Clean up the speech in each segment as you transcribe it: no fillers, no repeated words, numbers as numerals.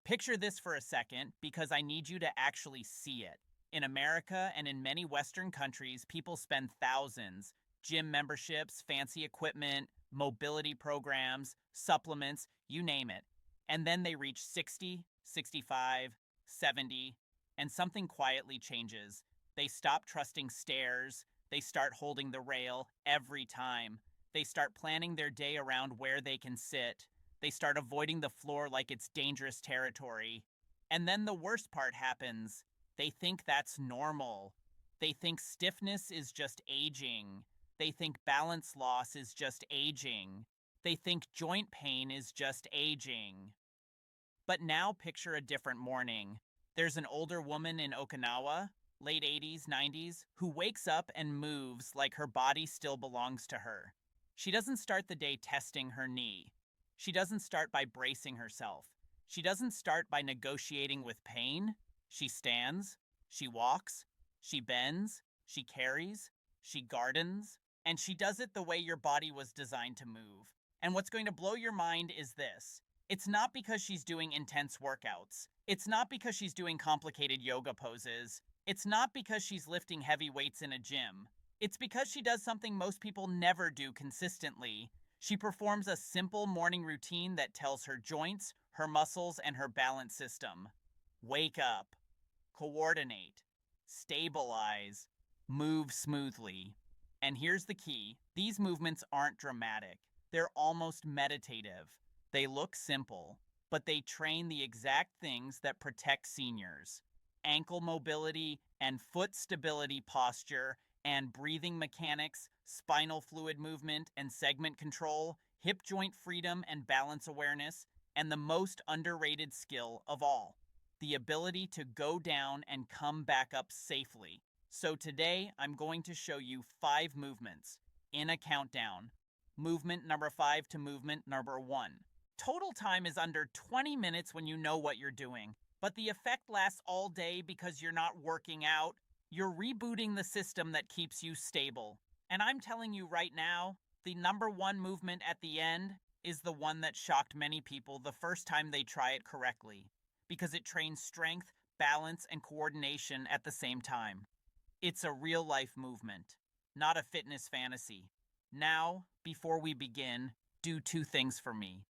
Picture this for a second because I need you to actually see it. In America and in many Western countries, people spend thousands. Gym memberships, fancy equipment, mobility programs, supplements, you name it. And then they reach 60, 65, 70, and something quietly changes. They stop trusting stairs. They start holding the rail every time. They start planning their day around where they can sit. They start avoiding the floor like it's dangerous territory. And then the worst part happens. They think that's normal. They think stiffness is just aging. They think balance loss is just aging. They think joint pain is just aging. But now picture a different morning. There's an older woman in Okinawa, late 80s, 90s, who wakes up and moves like her body still belongs to her. She doesn't start the day testing her knee. She doesn't start by bracing herself. She doesn't start by negotiating with pain. She stands, she walks, she bends, she carries, she gardens, and she does it the way your body was designed to move. And what's going to blow your mind is this. It's not because she's doing intense workouts. It's not because she's doing complicated yoga poses. It's not because she's lifting heavy weights in a gym. It's because she does something most people never do consistently. She performs a simple morning routine that tells her joints, her muscles, and her balance system. Wake up, coordinate, stabilize, move smoothly. And here's the key. These movements aren't dramatic. They're almost meditative. They look simple, but they train the exact things that protect seniors. Ankle mobility and foot stability posture and breathing mechanics, spinal fluid movement and segment control, hip joint freedom and balance awareness, and the most underrated skill of all, the ability to go down and come back up safely. So today, I'm going to show you 5 movements in a countdown. Movement number 5 to movement number 1. Total time is under 20 minutes when you know what you're doing, but the effect lasts all day because you're not working out. You're rebooting the system that keeps you stable. And I'm telling you right now, the number 1 movement at the end is the one that shocked many people the first time they try it correctly, because it trains strength, balance, and coordination at the same time. It's a real-life movement, not a fitness fantasy. Now, before we begin, do 2 things for me.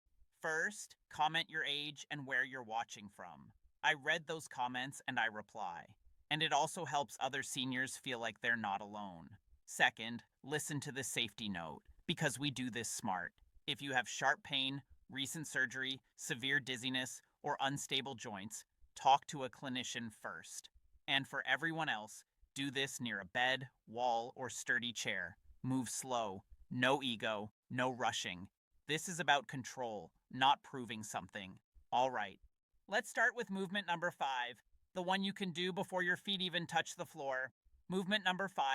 First, comment your age and where you're watching from. I read those comments and I reply. And it also helps other seniors feel like they're not alone. Second, listen to the safety note, because we do this smart. If you have sharp pain, recent surgery, severe dizziness, or unstable joints, talk to a clinician first. And for everyone else, do this near a bed, wall, or sturdy chair. Move slow. No ego. No rushing. This is about control, not proving something. All right. Let's start with movement number 5, the one you can do before your feet even touch the floor. Movement number 5,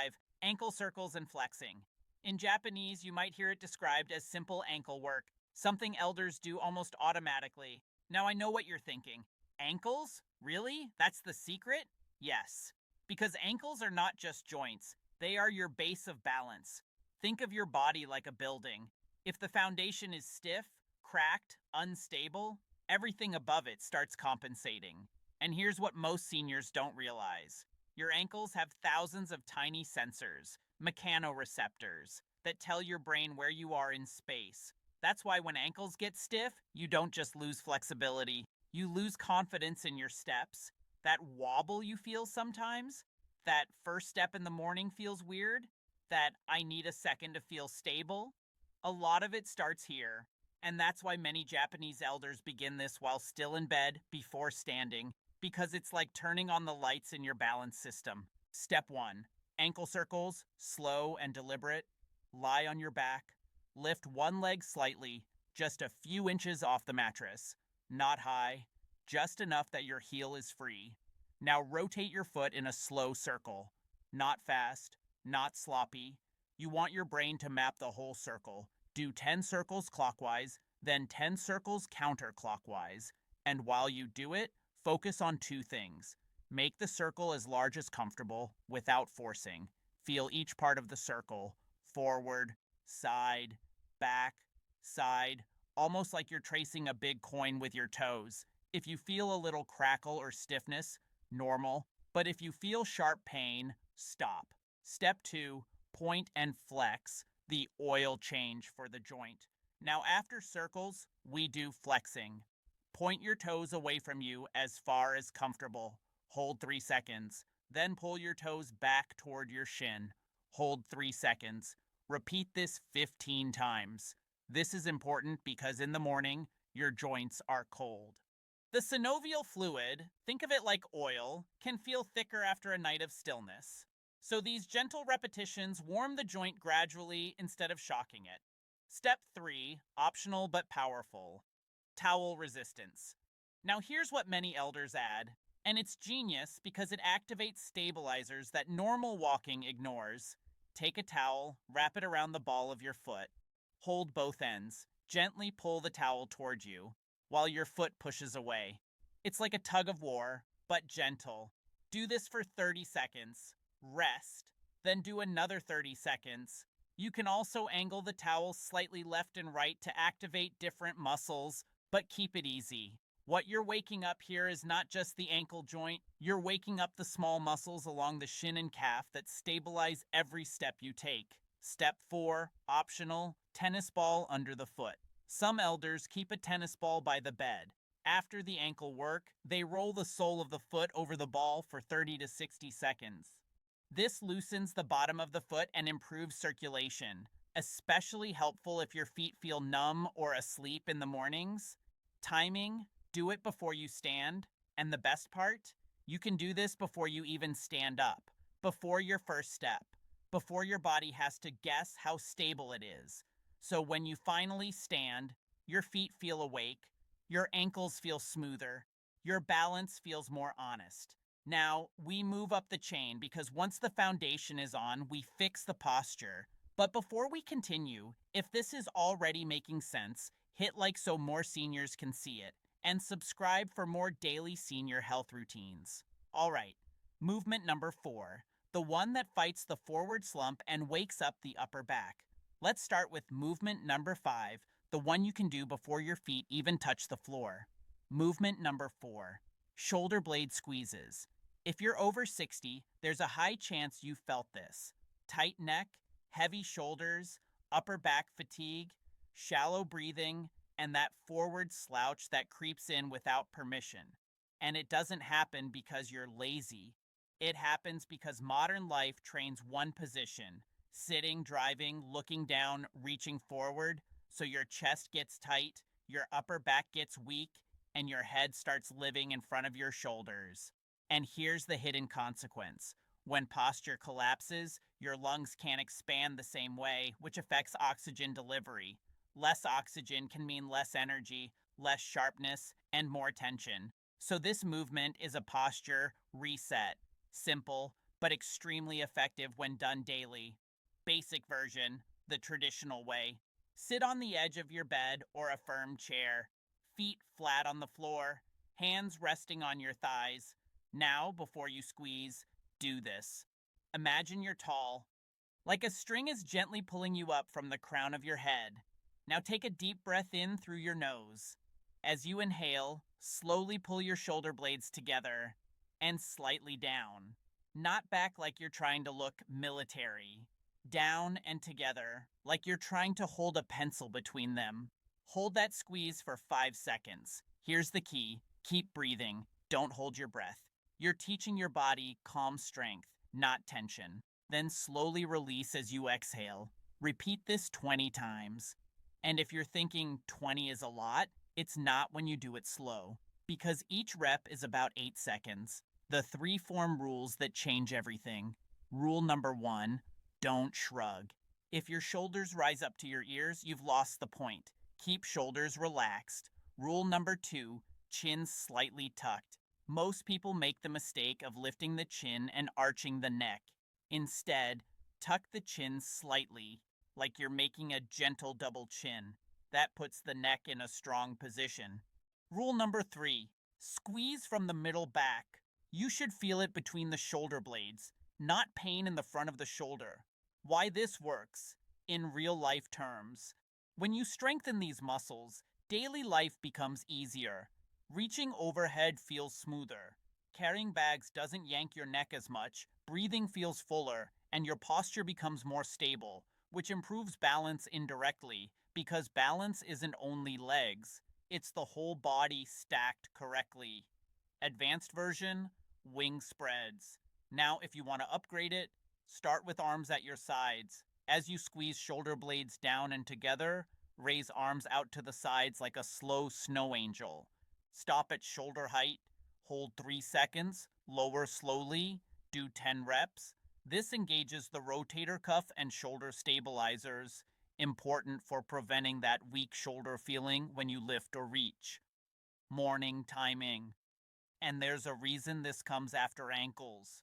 ankle circles and flexing. In Japanese, you might hear it described as simple ankle work, something elders do almost automatically. Now I know what you're thinking. Ankles? Really? That's the secret? Yes. Because ankles are not just joints. They are your base of balance. Think of your body like a building. If the foundation is stiff, cracked, unstable, everything above it starts compensating. And here's what most seniors don't realize. Your ankles have thousands of tiny sensors, mechanoreceptors, that tell your brain where you are in space. That's why when ankles get stiff, you don't just lose flexibility. You lose confidence in your steps. That wobble you feel sometimes, that first step in the morning feels weird, that I need a second to feel stable. A lot of it starts here. And that's why many Japanese elders begin this while still in bed before standing, because it's like turning on the lights in your balance system. Step 1, ankle circles, slow and deliberate. Lie on your back. Lift one leg slightly, just a few inches off the mattress. Not high, just enough that your heel is free. Now rotate your foot in a slow circle. Not fast, not sloppy. You want your brain to map the whole circle. Do 10 circles clockwise, then 10 circles counterclockwise. And while you do it, focus on 2 things. Make the circle as large as comfortable without forcing. Feel each part of the circle. Forward, side, back, side, almost like you're tracing a big coin with your toes. If you feel a little crackle or stiffness, normal. But if you feel sharp pain, stop. Step 2, point and flex, the oil change for the joint. Now, after circles, we do flexing. Point your toes away from you as far as comfortable. Hold 3 seconds. Then pull your toes back toward your shin. Hold 3 seconds. Repeat this 15 times. This is important because in the morning, your joints are cold. The synovial fluid, think of it like oil, can feel thicker after a night of stillness. So these gentle repetitions warm the joint gradually instead of shocking it. Step 3, optional but powerful, towel resistance. Now here's what many elders add, and it's genius because it activates stabilizers that normal walking ignores. Take a towel, wrap it around the ball of your foot. Hold both ends. Gently pull the towel toward you while your foot pushes away. It's like a tug of war, but gentle. Do this for 30 seconds. Rest. Then do another 30 seconds. You can also angle the towel slightly left and right to activate different muscles, but keep it easy. What you're waking up here is not just the ankle joint, you're waking up the small muscles along the shin and calf that stabilize every step you take. Step 4, optional, tennis ball under the foot. Some elders keep a tennis ball by the bed. After the ankle work, they roll the sole of the foot over the ball for 30 to 60 seconds. This loosens the bottom of the foot and improves circulation, especially helpful if your feet feel numb or asleep in the mornings. Timing, do it before you stand. And the best part, you can do this before you even stand up, before your first step, before your body has to guess how stable it is. So when you finally stand, your feet feel awake, your ankles feel smoother, your balance feels more honest. Now, we move up the chain because once the foundation is on, we fix the posture. But before we continue, if this is already making sense, hit like so more seniors can see it, and subscribe for more daily senior health routines. All right, movement number 4, the one that fights the forward slump and wakes up the upper back. Let's start with movement number 5, the one you can do before your feet even touch the floor. Movement number 4, shoulder blade squeezes. If you're over 60, there's a high chance you've felt this. Tight neck, heavy shoulders, upper back fatigue, shallow breathing, and that forward slouch that creeps in without permission. And it doesn't happen because you're lazy. It happens because modern life trains one position, sitting, driving, looking down, reaching forward, so your chest gets tight, your upper back gets weak, and your head starts living in front of your shoulders. And here's the hidden consequence. When posture collapses, your lungs can't expand the same way, which affects oxygen delivery. Less oxygen can mean less energy, less sharpness, and more tension. So this movement is a posture reset. Simple, but extremely effective when done daily. Basic version, the traditional way. Sit on the edge of your bed or a firm chair. Feet flat on the floor, hands resting on your thighs. Now, before you squeeze, do this. Imagine you're tall, like a string is gently pulling you up from the crown of your head. Now take a deep breath in through your nose. As you inhale, slowly pull your shoulder blades together and slightly down. Not back like you're trying to look military. Down and together, like you're trying to hold a pencil between them. Hold that squeeze for 5 seconds. Here's the key. Keep breathing. Don't hold your breath. You're teaching your body calm strength, not tension. Then slowly release as you exhale. Repeat this 20 times. And if you're thinking 20 is a lot, it's not when you do it slow. Because each rep is about 8 seconds. The 3 form rules that change everything. Rule number 1, don't shrug. If your shoulders rise up to your ears, you've lost the point. Keep shoulders relaxed. Rule number 2, chin slightly tucked. Most people make the mistake of lifting the chin and arching the neck. Instead, tuck the chin slightly, like you're making a gentle double chin. That puts the neck in a strong position. Rule number 3, squeeze from the middle back. You should feel it between the shoulder blades, not pain in the front of the shoulder. Why this works, in real life terms. When you strengthen these muscles, daily life becomes easier. Reaching overhead feels smoother. Carrying bags doesn't yank your neck as much, breathing feels fuller, and your posture becomes more stable, which improves balance indirectly because balance isn't only legs, it's the whole body stacked correctly. Advanced version, wing spreads. Now, if you want to upgrade it, start with arms at your sides. As you squeeze shoulder blades down and together, raise arms out to the sides like a slow snow angel. Stop at shoulder height, hold 3 seconds, lower slowly, do 10 reps. This engages the rotator cuff and shoulder stabilizers, important for preventing that weak shoulder feeling when you lift or reach. Morning timing. And there's a reason this comes after ankles.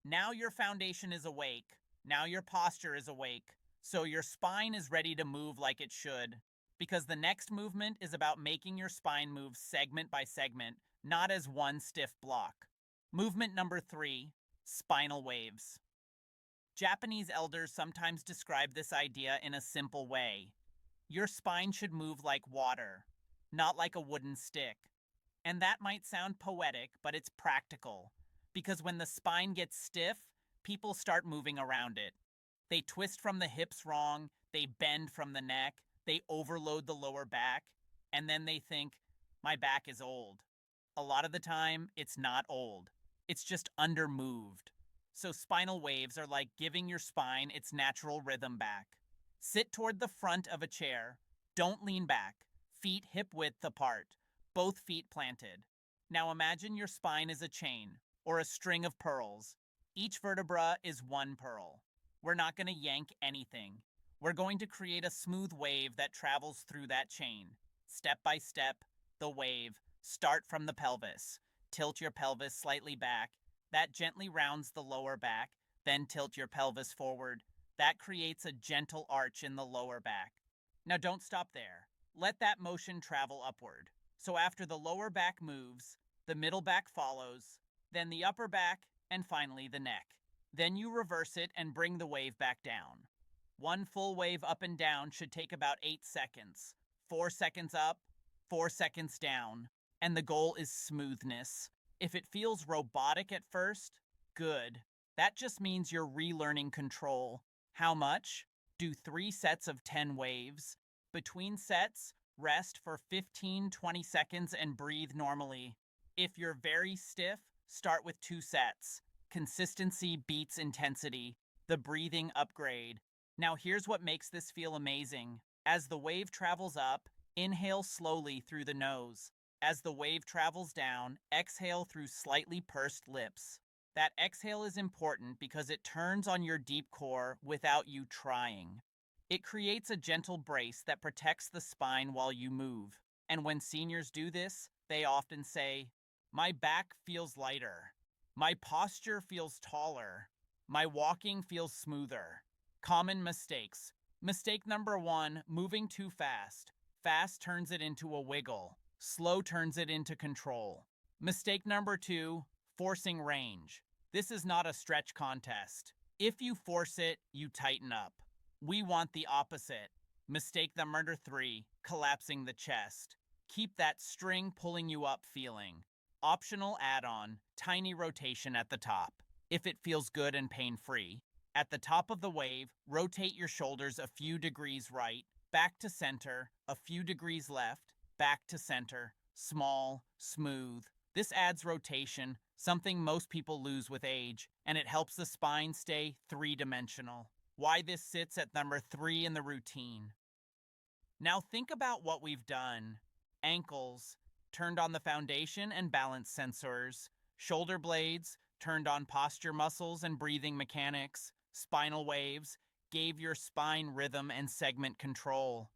Now your foundation is awake. Now your posture is awake. So your spine is ready to move like it should. Because the next movement is about making your spine move segment by segment, not as one stiff block. Movement number 3, spinal waves. Japanese elders sometimes describe this idea in a simple way. Your spine should move like water, not like a wooden stick. And that might sound poetic, but it's practical. Because when the spine gets stiff, people start moving around it. They twist from the hips wrong, they bend from the neck, they overload the lower back, and then they think, my back is old. A lot of the time, it's not old. It's just undermoved. So spinal waves are like giving your spine its natural rhythm back. Sit toward the front of a chair. Don't lean back. Feet hip width apart. Both feet planted. Now imagine your spine is a chain, or a string of pearls. Each vertebra is one pearl. We're not going to yank anything. We're going to create a smooth wave that travels through that chain. Step by step, the wave. Start from the pelvis. Tilt your pelvis slightly back. That gently rounds the lower back. Then tilt your pelvis forward. That creates a gentle arch in the lower back. Now don't stop there. Let that motion travel upward. So after the lower back moves, the middle back follows, then the upper back, and finally the neck. Then you reverse it and bring the wave back down. One full wave up and down should take about 8 seconds. 4 seconds up, 4 seconds down. And the goal is smoothness. If it feels robotic at first, good. That just means you're relearning control. How much? Do 3 sets of 10 waves. Between sets, rest for 15-20 seconds and breathe normally. If you're very stiff, start with 2 sets. Consistency beats intensity. The breathing upgrade. Now here's what makes this feel amazing. As the wave travels up, inhale slowly through the nose. As the wave travels down, exhale through slightly pursed lips. That exhale is important because it turns on your deep core without you trying. It creates a gentle brace that protects the spine while you move. And when seniors do this, they often say, my back feels lighter. My posture feels taller. My walking feels smoother. Common mistakes. Mistake number 1, moving too fast. Fast turns it into a wiggle. Slow turns it into control. Mistake number 2, forcing range. This is not a stretch contest. If you force it, you tighten up. We want the opposite. Mistake number 3, collapsing the chest. Keep that string pulling you up feeling. Optional add-on, tiny rotation at the top. If it feels good and pain-free. At the top of the wave, rotate your shoulders a few degrees right, back to center, a few degrees left, back to center, small, smooth. This adds rotation, something most people lose with age, and it helps the spine stay 3-dimensional. Why this sits at number 3 in the routine. Now think about what we've done. Ankles, turned on the foundation and balance sensors. Shoulder blades, turned on posture muscles and breathing mechanics. Spinal waves, gave your spine rhythm and segment control.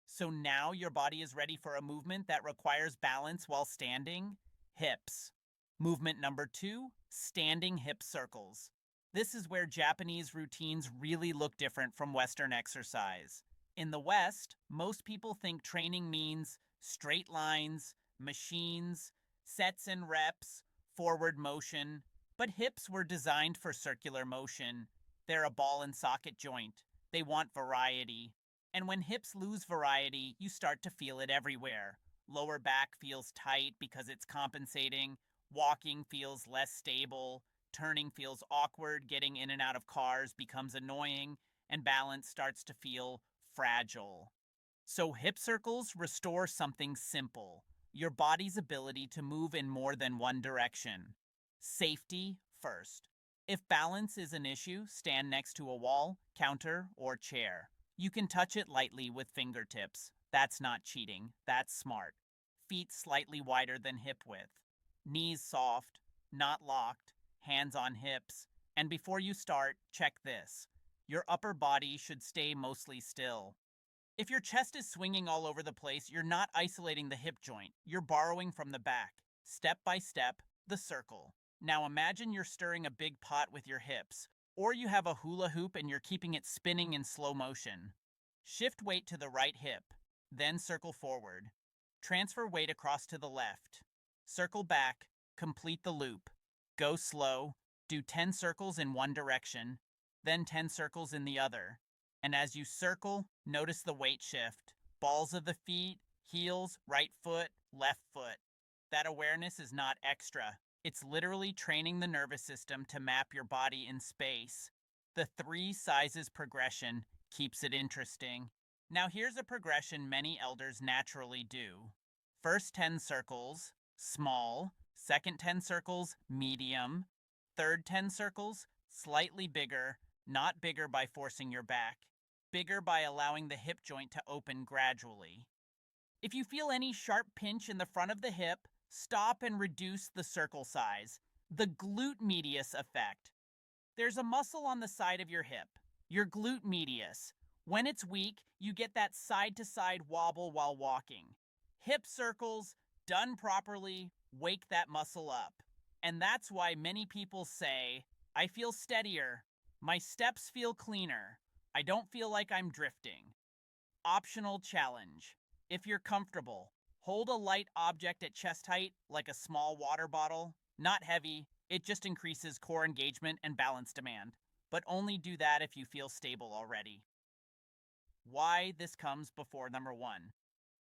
So now your body is ready for a movement that requires balance while standing. Hips. Movement number 2, standing hip circles. This is where Japanese routines really look different from Western exercise. In the West, most people think training means straight lines, machines, sets and reps, forward motion, but hips were designed for circular motion. They're a ball and socket joint. They want variety. And when hips lose variety, you start to feel it everywhere. Lower back feels tight because it's compensating. Walking feels less stable. Turning feels awkward. Getting in and out of cars becomes annoying. And balance starts to feel fragile. So, hip circles restore something simple: your body's ability to move in more than one direction. Safety first. If balance is an issue, stand next to a wall, counter, or chair. You can touch it lightly with fingertips. That's not cheating, that's smart. Feet slightly wider than hip width. Knees soft, not locked, hands on hips. And before you start, check this: your upper body should stay mostly still. If your chest is swinging all over the place, you're not isolating the hip joint. You're borrowing from the back. Step by step, the circle. Now imagine you're stirring a big pot with your hips, or you have a hula hoop and you're keeping it spinning in slow motion. Shift weight to the right hip, then circle forward. Transfer weight across to the left. Circle back, complete the loop. Go slow, do 10 circles in one direction, then 10 circles in the other. And as you circle, notice the weight shift. Balls of the feet, heels, right foot, left foot. That awareness is not extra. It's literally training the nervous system to map your body in space. The three sizes progression keeps it interesting. Now here's a progression many elders naturally do. First 10 circles, small. Second 10 circles, medium. Third 10 circles, slightly bigger, not bigger by forcing your back, bigger by allowing the hip joint to open gradually. If you feel any sharp pinch in the front of the hip, stop and reduce the circle size. The glute medius effect. There's a muscle on the side of your hip, your glute medius. When it's weak, you get that side-to-side wobble while walking. Hip circles, done properly, wake that muscle up. And that's why many people say, I feel steadier, my steps feel cleaner, I don't feel like I'm drifting. Optional challenge. If you're comfortable, hold a light object at chest height, like a small water bottle. Not heavy, it just increases core engagement and balance demand. But only do that if you feel stable already. Why this comes before number one.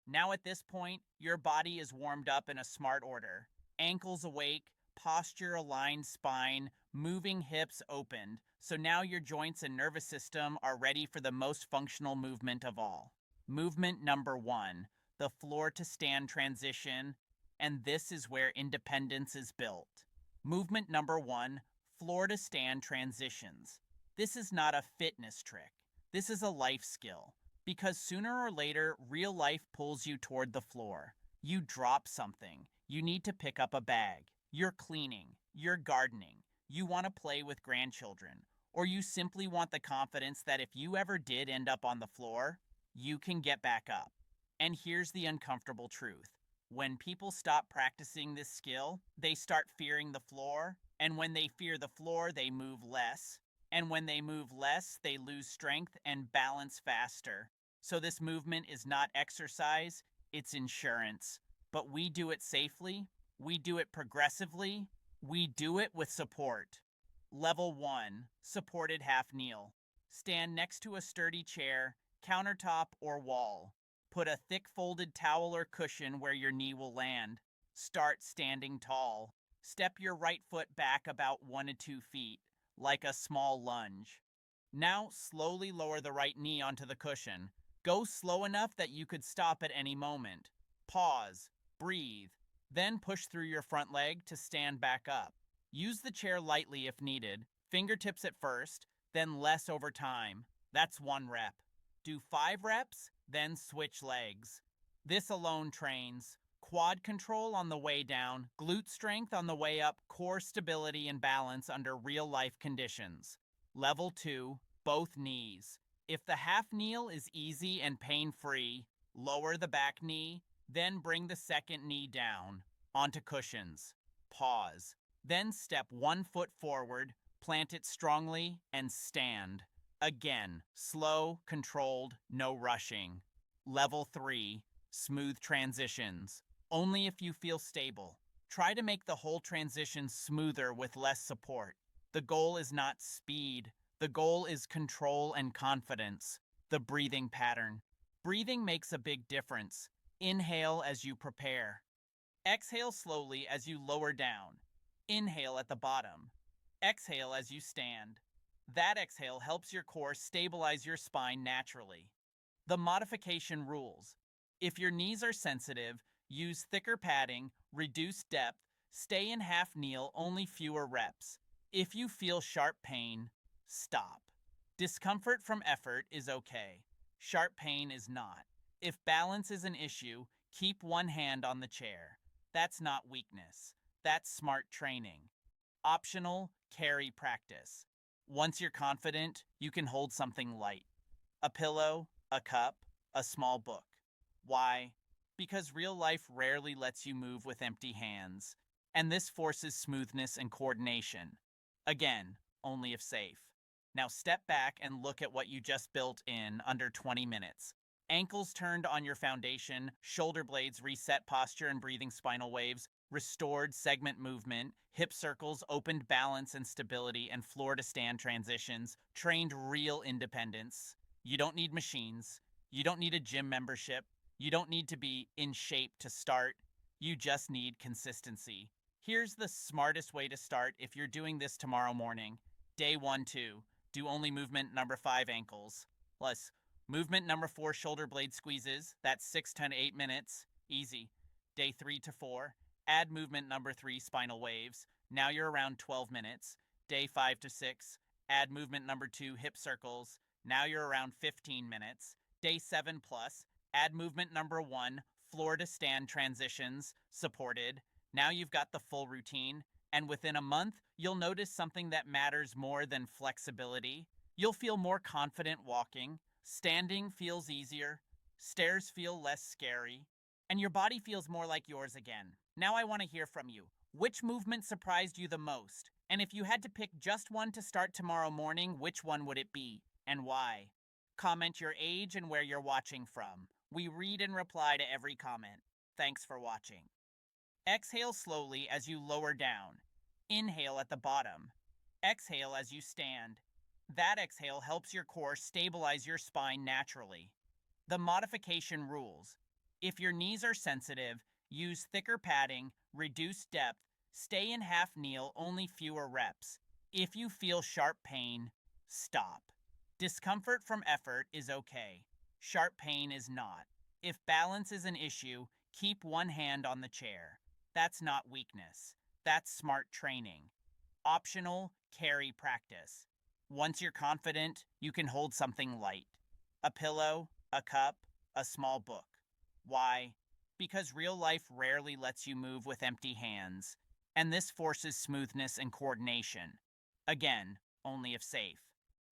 Now at this point, your body is warmed up in a smart order. Ankles awake, posture aligned, spine, moving hips opened. So now your joints and nervous system are ready for the most functional movement of all. Movement number one, the floor to stand transition. And this is where independence is built. Movement number one, floor to stand transitions. This is not a fitness trick. This is a life skill. Because sooner or later, real life pulls you toward the floor. You drop something. You need to pick up a bag. You're cleaning. You're gardening. You want to play with grandchildren. Or you simply want the confidence that if you ever did end up on the floor, you can get back up. And here's the uncomfortable truth. When people stop practicing this skill, they start fearing the floor. And when they fear the floor, they move less. And when they move less, they lose strength and balance faster. So this movement is not exercise, it's insurance. But we do it safely, we do it progressively, we do it with support. Level 1, supported half kneel. Stand next to a sturdy chair, countertop, or wall. Put a thick folded towel or cushion where your knee will land. Start standing tall. Step your right foot back about 1 to 2 feet, like a small lunge. Now slowly lower the right knee onto the cushion. Go slow enough that you could stop at any moment. Pause, breathe, then push through your front leg to stand back up. Use the chair lightly if needed, fingertips at first, then less over time. That's 1 rep. Do 5 reps, then switch legs. This alone trains quad control on the way down, glute strength on the way up, core stability and balance under real-life conditions. Level 2, both knees. If the half kneel is easy and pain-free, lower the back knee, then bring the second knee down onto cushions. Pause. Then step 1 foot forward, plant it strongly, and stand. Again, slow, controlled, no rushing. Level 3, smooth transitions. Only if you feel stable. Try to make the whole transition smoother with less support. The goal is not speed. The goal is control and confidence. The breathing pattern. Breathing makes a big difference. Inhale as you prepare. Exhale slowly as you lower down. Inhale at the bottom. Exhale as you stand. That exhale helps your core stabilize your spine naturally. The modification rules. If your knees are sensitive, use thicker padding, reduce depth, stay in half kneel, only fewer reps. If you feel sharp pain, stop. Discomfort from effort is okay. Sharp pain is not. If balance is an issue, keep one hand on the chair. That's not weakness. That's smart training. Optional, carry practice. Once you're confident, you can hold something light. A pillow, a cup, a small book. Why? Because real life rarely lets you move with empty hands, and this forces smoothness and coordination. Again, only if safe. Now step back and look at what you just built in under 20 minutes. Ankles turned on your foundation, shoulder blades reset posture and breathing spinal waves, restored segment movement, hip circles, opened balance and stability, and floor to stand transitions, trained real independence. You don't need machines. You don't need a gym membership. You don't need to be in shape to start. You just need consistency. Here's the smartest way to start if you're doing this tomorrow morning. Day 1, 2. Do only movement number 5, ankles. Plus, movement number 4, shoulder blade squeezes. That's 6 to 8 minutes. Easy. Day 3 to 4. Add movement number 3, spinal waves. Now you're around 12 minutes. Day 5 to 6. Add movement number 2, hip circles. Now you're around 15 minutes. Day 7 plus. Add movement number 1, floor to stand transitions, supported. Now you've got the full routine. And within a month, you'll notice something that matters more than flexibility. You'll feel more confident walking. Standing feels easier. Stairs feel less scary. And your body feels more like yours again. Now I want to hear from you. Which movement surprised you the most? And if you had to pick just one to start tomorrow morning, which one would it be? And why? Comment your age and where you're watching from. We read and reply to every comment. Thanks for watching. Exhale slowly as you lower down. Inhale at the bottom. Exhale as you stand. That exhale helps your core stabilize your spine naturally. The modification rules. If your knees are sensitive, use thicker padding, reduce depth, stay in half kneel, only fewer reps. If you feel sharp pain, stop. Discomfort from effort is okay. Sharp pain is not. If balance is an issue, keep one hand on the chair. That's not weakness. That's smart training. Optional, carry practice. Once you're confident, you can hold something light. A pillow, a cup, a small book. Why? Because real life rarely lets you move with empty hands, and this forces smoothness and coordination. Again, only if safe.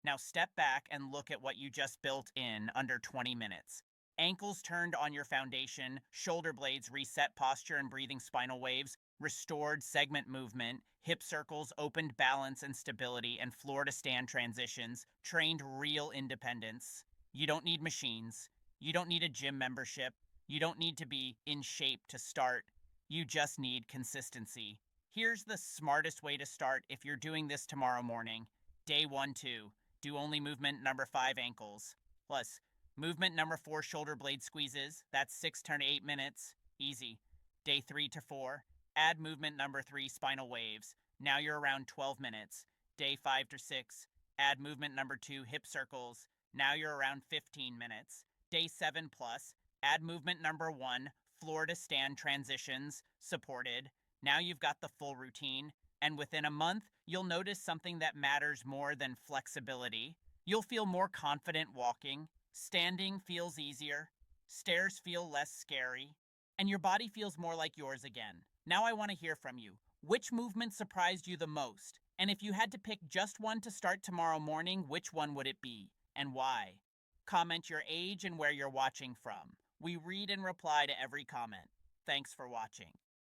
Now step back and look at what you just built in under 20 minutes. Ankles turned on your foundation, shoulder blades reset posture and breathing spinal waves, restored segment movement, hip circles, opened balance and stability, and floor to stand transitions, trained real independence. You don't need machines. You don't need a gym membership. You don't need to be in shape to start. You just need consistency. Here's the smartest way to start if you're doing this tomorrow morning. Day 1, 2. Do only movement number 5, ankles. Plus, movement number 4, shoulder blade squeezes. That's 6 to 8 minutes. Easy. Day 3 to 4. Add movement number 3, spinal waves. Now you're around 12 minutes. Day 5 to 6. Add movement number 2, hip circles. Now you're around 15 minutes. Day 7 plus. Add movement number 1, floor to stand transitions, supported. Now you've got the full routine. And within a month, you'll notice something that matters more than flexibility. You'll feel more confident walking. Standing feels easier. Stairs feel less scary. And your body feels more like yours again. Now I want to hear from you. Which movement surprised you the most? And if you had to pick just one to start tomorrow morning, which one would it be? And why? Comment your age and where you're watching from. We read and reply to every comment. Thanks for watching.